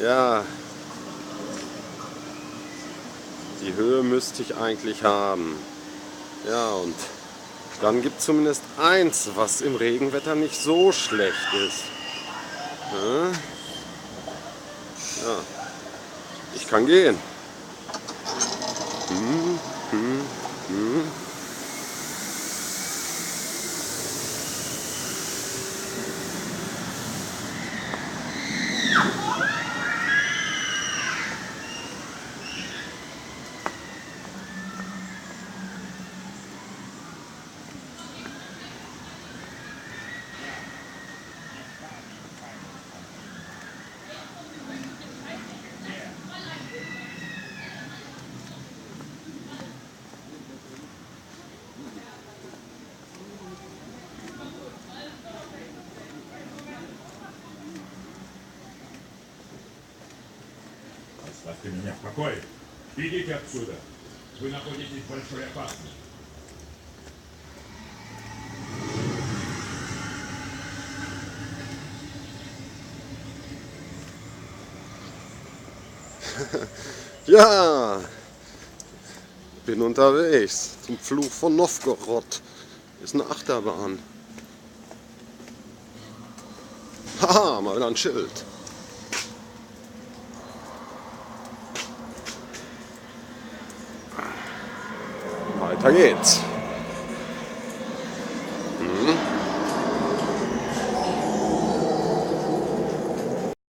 Ja, die Höhe müsste ich eigentlich haben. Ja, und dann gibt es zumindest eins, was im Regenwetter nicht so schlecht ist. Ja, ich kann gehen. Оставьте меня в покое. Идите отсюда. Вы находитесь в большой опасности. Ja, bin unterwegs zum Fluch von Nowgorod. Ist eine Achterbahn. Haha, mal wieder ein Schild. Weiter geht's.